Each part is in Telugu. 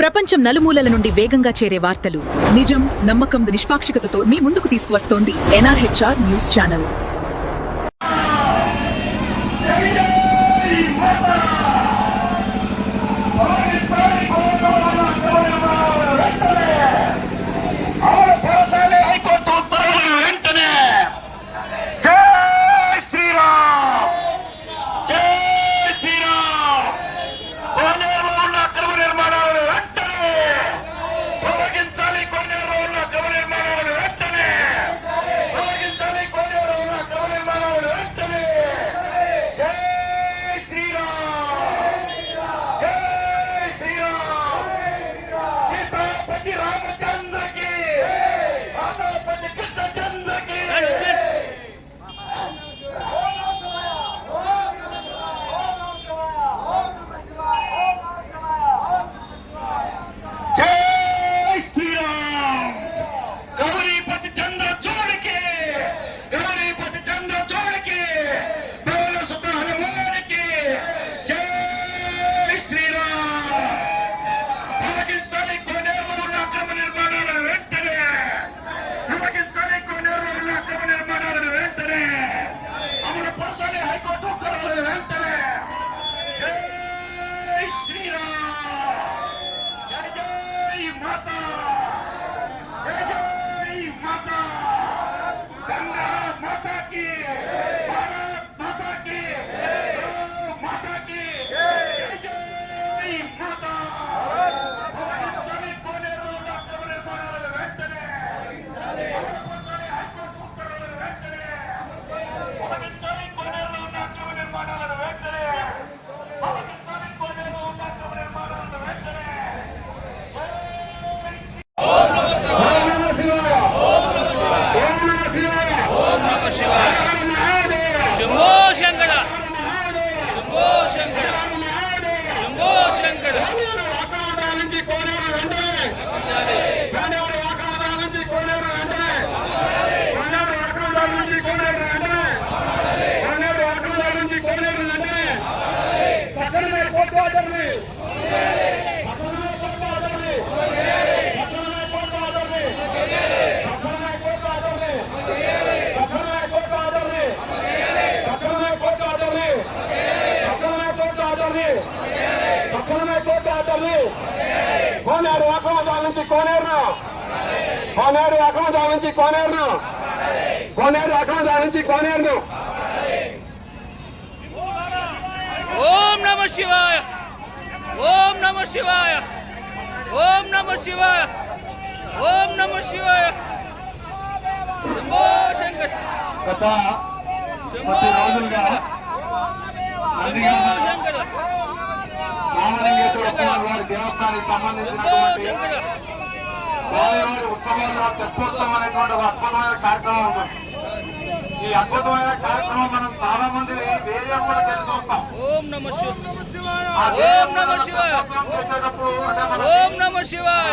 ప్రపంచం నలుమూలల నుండి వేగంగా చేరే వార్తలు నిజం, నమ్మకం, నిష్పాక్షికతతో మీ ముందుకు తీసుకువస్తోంది ఎన్ఆర్హెచ్ఆర్ న్యూస్ ఛానల్. కోనేరు అక్రమదాల నుంచి కోనేరును, కోనేరు అక్రమదాల నుంచి కోనేరును, కోనేరు అక్రమదాల నుంచి కోనేరును. ఓం నమః శివాయ, ఓం నమః శివాయ, ఓం నమః శివాయ, ఓం నమః శివాయ. శంభో శంకర్. గత శంభో రోజులుగా శంకర్. రామలింగేశ్వర స్వామి వారి దేవస్థానానికి సంబంధించినటువంటి స్వామివారి ఉత్సవాల్లో తెప్పోత్సవం అనేటువంటి ఒక అద్భుతమైన కార్యక్రమం ఉంటుంది. ఈ అద్భుతమైన కార్యక్రమం మనం చాలా మంది వేరే కూడా తెలిసి వస్తాం. ఓం నమః శివాయ, ఆ ఓం నమః శివాయ, చేసేటప్పుడు అంటే మన ఓం నమః శివాయ,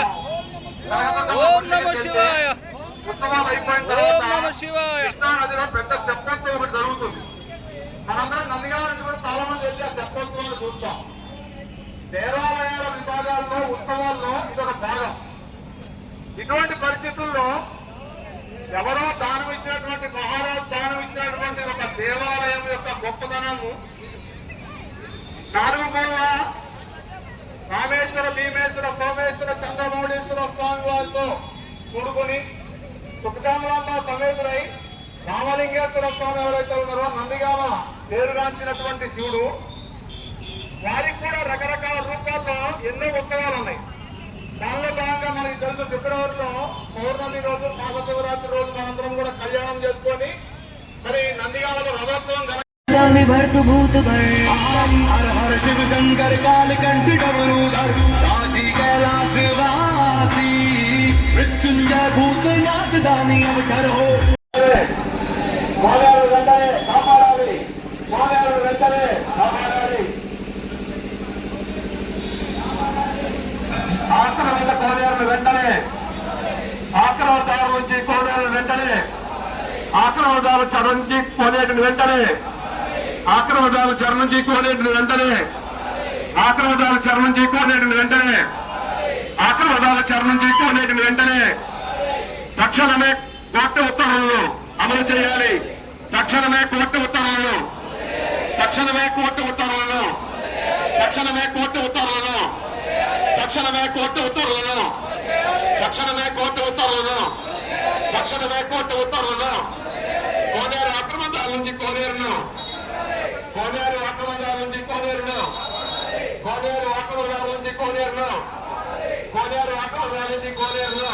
ఓం నమః శివాయ, ఉత్సవాలు అయిపోయిన ఓం తర్వాత నమః శివాయ. కృష్ణా నదిలో పెద్ద తెప్పోత్సవం ఒకటి జరుగుతుంది. మనందరం నందిగామ నుంచి కూడా చాలా మంది వెళ్ళి ఆ తెప్పోత్సవాన్ని చూస్తాం. దేవాలయాల విభాగాల్లో ఉత్సవాల్లో ఇదొక భాగం. ఇటువంటి పరిస్థితుల్లో ఎవరో దానం ఇచ్చినటువంటి మహారాజు దానం ఇచ్చినటువంటి ఒక దేవాలయం యొక్క గొప్పతనము నాలుగు మూల రామేశ్వర, భీమేశ్వర, సోమేశ్వర, చంద్రమౌళేశ్వర స్వామి వారితో కూడుకొని సుఖశామలాంబ సమేతులై రామలింగేశ్వర స్వామి ఎవరైతే ఉన్నారో నందిగామ పేరుగాంచినటువంటి శివుడు, వారికి కూడా రకరకాల రూపాల్లో ఎన్నో ఉత్సవాలు ఉన్నాయి. దానిలో భాగంగా మనకి తెలుసు ఫిబ్రవరిలో పౌర్ణమి రోజు, మహాశివరాత్రి రోజు మనందరం కూడా కళ్యాణం చేసుకొని మరి నందిగామలో రథోత్సవం भूत हर हर शिव शंकर काल कंठ डमरूधर काशी कैलाश वासी मृत्युंजय भूतनाथ दानी अवतार हो. ఆక్రమిత కోనేరును వెంటనే ఆక్రమణదారుల నుంచి కోనేరును వెంటనే ఆక్రమణదారుల చెర నుంచి కోనేటిని వెంటనే ఆక్రమణదారుల చెర నుంచి కోనేటిని వెంటనే ఆక్రమణదారుల చెర నుంచి కోనేటిని వెంటనే తక్షణమే కోర్టు ఉత్తర్వులను అమలు చేయాలి. తక్షణమే కోర్టు ఉత్తర్వులను తక్షణమే కోర్టు ఉత్తర్వులను తక్షణమే కోర్టు ఉత్తర్వులను తక్షణమే కోర్టు ఉత్తర్వులను తక్షణమే కోర్టు ఉత్తర్వులను తక్షణమే కోర్టు ఉత్తర్వులను కోనేరు ఆక్రమణదారుల నుంచి కోనేరును కోనేరు ఆక్రమణదారుల నుంచి కోనేరును కోనేరు ఆక్రమణదారుల నుంచి కోనేరును కోనేరు ఆక్రమణదారుల నుంచి కోనేరును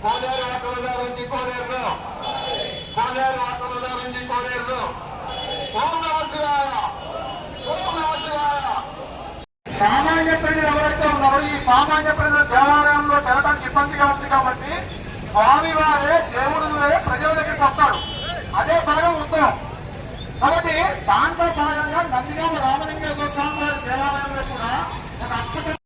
కోనేరు ఆక్రమణదారుల నుంచి కోనేరును కోనేరు ఆక్రమణదారుల నుంచి కోనేరును. ఓం నమః శివాయ. ఓం నమః శివాయ. సామాన్య ప్రజలు ఎవరైతే ఉన్నారో ఈ సామాన్య ప్రజలు దేవాలయంలో వెళ్ళడానికి ఇబ్బందిగా ఉంది కాబట్టి స్వామివారే దేవుడులే ప్రజల దగ్గరికి వస్తాడు. అదే భాగం ఉత్సవం కాబట్టి దాంట్లో భాగంగా నందిగామ రామలింగేశ్వర స్వామి వారి దేవాలయంలో కూడా ఒక అద్భుతం